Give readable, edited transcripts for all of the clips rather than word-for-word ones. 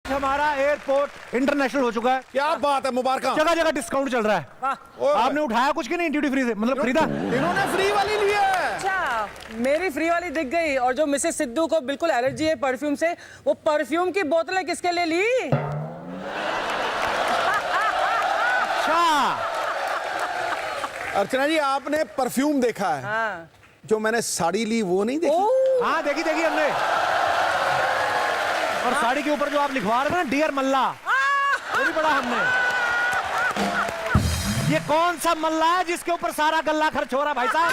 हमारा airport international हो चुका है। क्या बात है, मुबारक। जगह जगह डिस्काउंट चल रहा है। आपने उठाया कुछ कि नहीं ड्यूटी फ्री से, मतलब खरीदा? इन्होंने फ्री वाली ली है। अच्छा, मेरी फ्री वाली दिख गई। और जो मिसेस सिद्धू को बिल्कुल एलर्जी है परफ्यूम से, वो परफ्यूम की बोतलें किसके लिए ली? अच्छा अर्चना जी, आपने परफ्यूम देखा है? हाँ। जो मैंने साड़ी ली वो नहीं देखी? हाँ देखी हमने। और साड़ी के ऊपर जो आप लिखवा रहे थे ना, डियर मल्ला, वो भी पढ़ा हमने। ये कौन सा मल्ला है जिसके ऊपर सारा गल्ला खर्च हो रहा भाई साहब?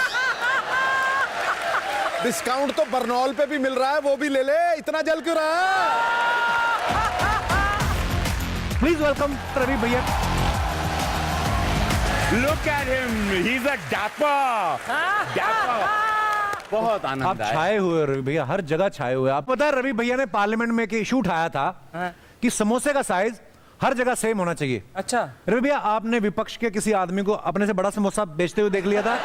डिस्काउंट तो बरनौल पे भी मिल रहा है, वो भी ले ले। इतना जल क्यों रहा है? प्लीज वेलकम रवि भैया। Look at him, he's a dapper. बहुत आनंद आप आया। छाए हुए रवि भैया, हर जगह छाए हुए। आप पता है रवि भैया ने पार्लियामेंट में एक इशू उठाया था कि समोसे का साइज हर जगह सेम होना चाहिए। अच्छा रवि भैया, आपने विपक्ष के किसी आदमी को अपने से बड़ा समोसा बेचते हुए देख लिया था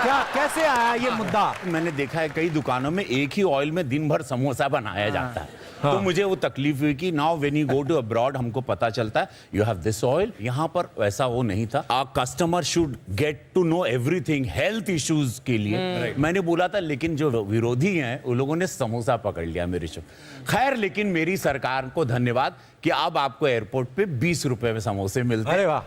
क्या? कैसे आया ये मुद्दा? मैंने देखा है कई दुकानों में एक ही ऑयल में दिन भर समोसा बनाया जाता है। तो मुझे वो तकलीफ हुई कि now when you go to abroad हमको पता चलता है यू हैव दिस ऑयल। यहाँ पर वैसा वो नहीं था। A customer should get to know everything health issues के लिए। मैंने बोला था, लेकिन जो विरोधी हैं उन लोगों ने समोसा पकड़ लिया मेरे से। खैर, लेकिन मेरी सरकार को धन्यवाद कि अब आपको एयरपोर्ट पे 20 रुपए में समोसे मिलते हैं। अरे वाह।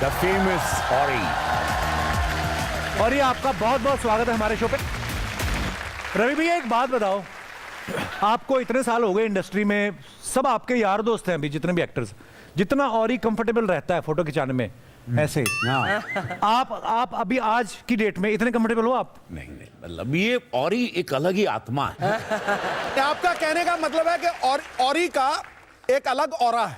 The famous ऑरी। और ये आपका बहुत बहुत स्वागत है हमारे शो पे। रवि भैया, एक बात बताओ, आपको इतने साल हो गए इंडस्ट्री में, सब आपके यार दोस्त हैं अभी, जितने भी एक्टर्स, जितना और ही कंफर्टेबल रहता है फोटो खिंचाने में, ऐसे आप अभी आज की डेट में इतने कंफर्टेबल हो आप? नहीं, मतलब ये ऑरी एक अलग ही आत्मा है। आपका कहने का मतलब है कि औरी का एक अलग ऑरा है।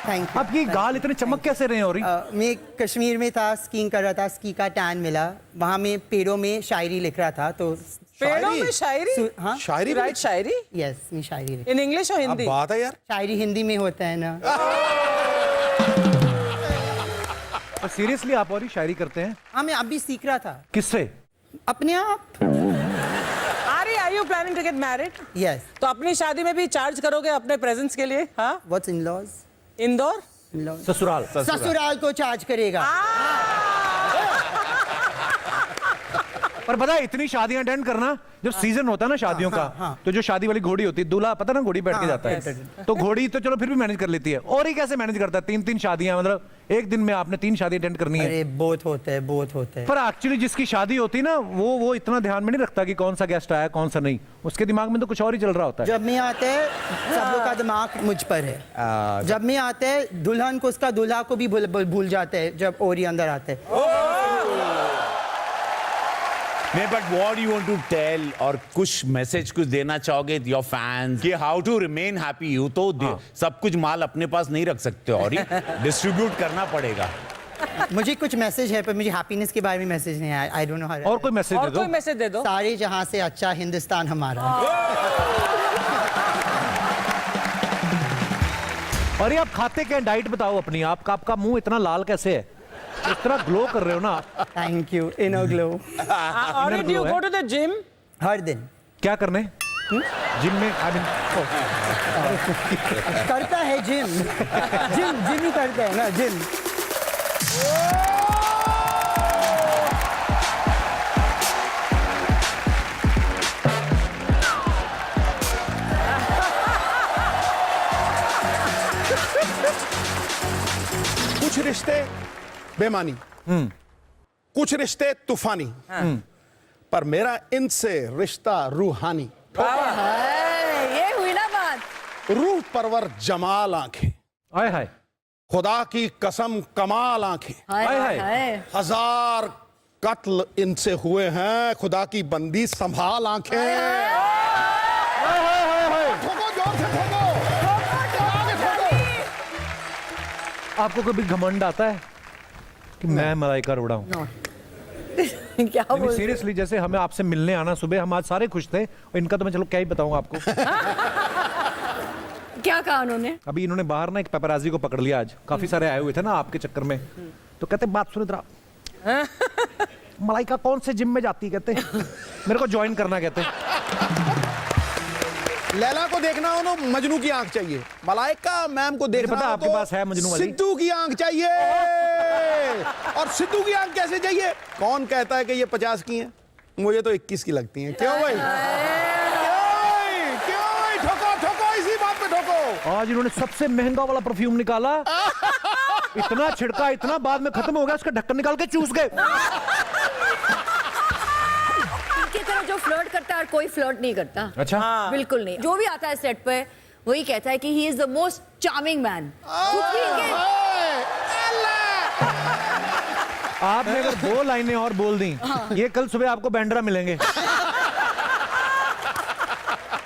Thank you. आपकी गाल इतने चमक कैसे रहे हैं? और मैं कश्मीर में था, स्कीइंग कर रहा था, स्की का टैन मिला, वहाँ मैं पेड़ों में शायरी लिख रहा था। तो पेड़ों में शायरी? हाँ, शायरी राइट, शायरी यस, मैं शायरी लिख। इन इंग्लिश और हिंदी? बात है यार, शायरी हिंदी में होता है ना। सीरियसली आप और ही शायरी करते हैं? हाँ, मैं अभी सीख रहा था। किससे? अपने आप। Are you planning to get married? Yes. तो अपनी शादी में भी चार्ज करोगे अपने प्रेजेंस के लिए? हाँ, व्हाट्स इन लॉज? इंदौर ससुराल। ससुराल को चार्ज करेगा। पर पता है, इतनी शादियां अटेंड करना, जब सीजन होता है ना शादियों का, तो जो शादी वाली घोड़ी होती है, दूल्हा पता ना घोड़ी बैठ के जाता है, तो घोड़ी तो चलो फिर भी मैनेज कर लेती है, और ही कैसे मैनेज करता है? 3-3 शादियां, मतलब एक दिन में आपने 3 शादी अटेंड करनी है। अरे बहुत होता है, बहुत होता है। पर एक्चुअली जिसकी शादी होती है ना, वो इतना ध्यान में नहीं रखता कि कौन सा गेस्ट आया कौन सा नहीं, उसके दिमाग में तो कुछ और ही चल रहा होता है। जब मैं आता है, सब लोग का दिमाग मुझ पर है। जब मैं आता है, दुल्हन को उसका दूल्हा को भी भूल जाते हैं जब ओरी अंदर आते हैं। नहीं, but what you want to tell, और कुछ मैसेज कुछ देना चाहोगे योर फैंस कि how to remain happy? You तो सब कुछ माल अपने पास नहीं रख सकते और डिस्ट्रीब्यूट करना पड़ेगा। मुझे कुछ मैसेज है, पर मुझे हैप्पीनेस के बारे में मैसेज नहीं है। I don't know how. और कोई मैसेज और दे कोई दो। मैसेज दे दो। सारे जहां से अच्छा हिंदुस्तान हमारा। और ये आप खाते क्या? डाइट बताओ अपनी। आपका मुंह इतना लाल कैसे है? इस तरह ग्लो कर रहे हो ना आप। Thank you. Inner glow. और do you go to the gym? हर दिन। क्या करने जिम में? करता है जिम। जिम ही करता है ना, जिम। कुछ रिश्ते बेमानी, कुछ रिश्ते तूफानी, पर मेरा इनसे रिश्ता रूहानी। ये हुई ना बात। रूह परवर जमाल आंखें, हाय हाय खुदा की कसम कमाल आंखें, हाय हाय। हाय। 1000 कत्ल इनसे हुए हैं, खुदा की बंदी संभाल आंखें। ठोको, जोर से ठोको। आपको कभी घमंड आता है कि मैं मलाइका अरोड़ा हूं? क्या बोल? सीरियसली, जैसे हमें आपसे मिलने आना सुबह, हम आज सारे खुश थे, और इनका तो मैं चलो क्या ही बताऊं आपको। क्या कहा उन्होंने? अभी इन्होंने बाहर ना एक पेपराजी को पकड़ लिया आज, काफी सारे आए हुए थे ना आपके चक्कर में, तो कहते बात सुनो जरा, मलाइका कौन से जिम में जाती, कहते मेरे को ज्वाइन करना, कहते लैला को देखना हो ना, मजनू की आंख चाहिए। मलाइका मैम को देखना पता हो आपके तो पास है मजनू वाली? सिद्धू की आंख चाहिए। और सिद्धू की आंख कैसे चाहिए? कौन कहता है कि ये 50 की है? मुझे तो 21 की लगती है। क्यों भाई? क्यों भाई? ठोको ठोको, इसी बात पे ठोको। आज इन्होंने सबसे महंगा वाला परफ्यूम निकाला, इतना छिड़का, इतना बाद में खत्म हो गया, उसका ढक्कन निकाल के चूस गए। इनकी तरह जो फ्लर्ट करता है और कोई फ्लर्ट नहीं करता। अच्छा। बिल्कुल नहीं। जो भी आता है सेट पे वही कहता है कि he is the most charming man. आपने अगर 2 लाइनें और बोल दी, ये कल सुबह आपको बैंड्रा मिलेंगे।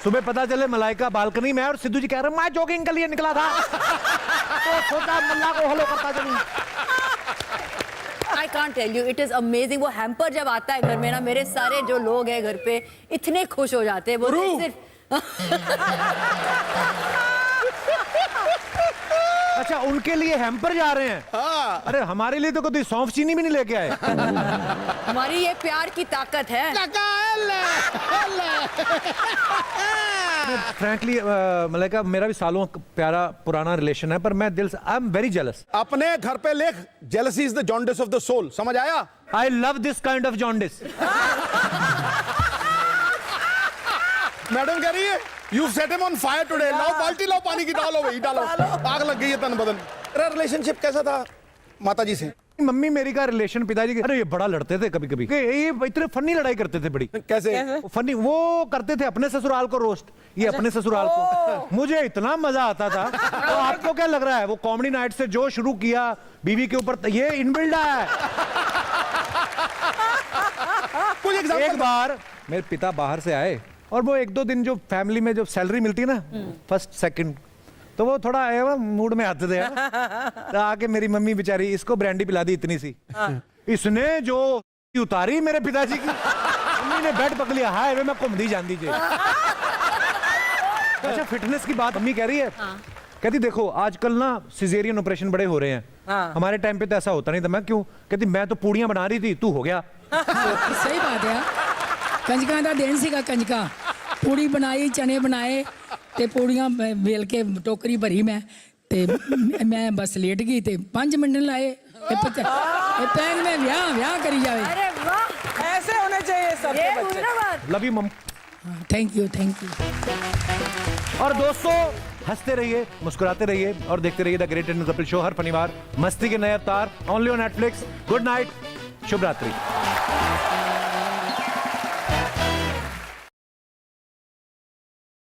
सुबह पता चले मलाइका बालकनी में है और सिद्धू जी कह रहे हैं मैं जॉगिंग के लिए निकला था, तो सोचा मल्ला को हेलो करता चलूं। I can't tell you, it is amazing. वो हैम्पर जब आता है घर में ना, मेरे सारे जो लोग हैं घर पे इतने खुश हो जाते हैं। बोलते हैं सिर्फ अच्छा, उनके लिए हैम्पर जा रहे हैं। हाँ। अरे हमारे लिए तो कभी सौंफ चीनी भी नहीं लेके आए। हमारी ये प्यार की ताकत है। फ्रैंकली मलाइका, मेरा भी सालों प्यारा पुराना रिलेशन है, पर मैं दिल से आई एम वेरी जेलस। अपने घर पे लिख, jealousy is the jaundice of the soul. समझ आया? I love this kind of jaundice. Madam कह रही है you set him on fire today. लाओ बाल्टी, लाओ पानी की, डालो भाई डालो। आग लग गई है तन बदन। तेरा रिलेशनशिप कैसा था माताजी से? मम्मी मेरी का रिलेशन पिताजी के, अरे ये बड़ा लड़ते थे कभी कभी, ये इतने फनी लड़ाई करते थे बड़ी। कैसे? फनी वो करते थे अपने ससुराल को रोस्ट, ये अपने ससुराल को। मुझे इतना मजा आता था। तो आपको क्या लग रहा है वो कॉमेडी नाइट से जो शुरू किया बीवी के ऊपर, ये इनबिल्ड है। कुछ एग्जांपल। एक बार मेरे पिता बाहर से आए और वो 1-2 दिन जो फैमिली में जो सैलरी मिलती है ना, फर्स्ट सेकंड, तो वो थोड़ा मूड में आते थे। तो आके मेरी मम्मी बेचारी इसको ब्रांडी पिला दी इतनी सी, इसने जो उतारी मेरे पिताजी की, मम्मी ने बेड पकड़ लिया, हाय वे मैं घूम दी जान दीजिए। अच्छा, फिटनेस की बात मम्मी कह रही है, कहती देखो आजकल ना सिजेरियन ऑपरेशन बड़े हो रहे हैं, हमारे टाइम पे तो ऐसा होता नहीं था। मैं क्यों? कहती मैं तो पूड़ियां बना रही थी, तू हो गया। सही बात है। कंजका का दिन सीगा, कंजका पूड़ी बनाई, चने बनाए ते पूड़ियां वेल के टोकरी भरी मैं बस लेट गई ते 5 मिनट लाए पैन में व्याह करी जाए। अरे वाह, ऐसे होने चाहिए सब ये बच्चे। हुई ना बात। Love you mom. Thank you thank you. और दोस्तों हंसते रहिए, मुस्कुराते रहिए और देखते रहिए the great Indian Kapil show हर शनिवार मस्ती के नए अवतार only on Netflix. Good night, शुभ रात्रि।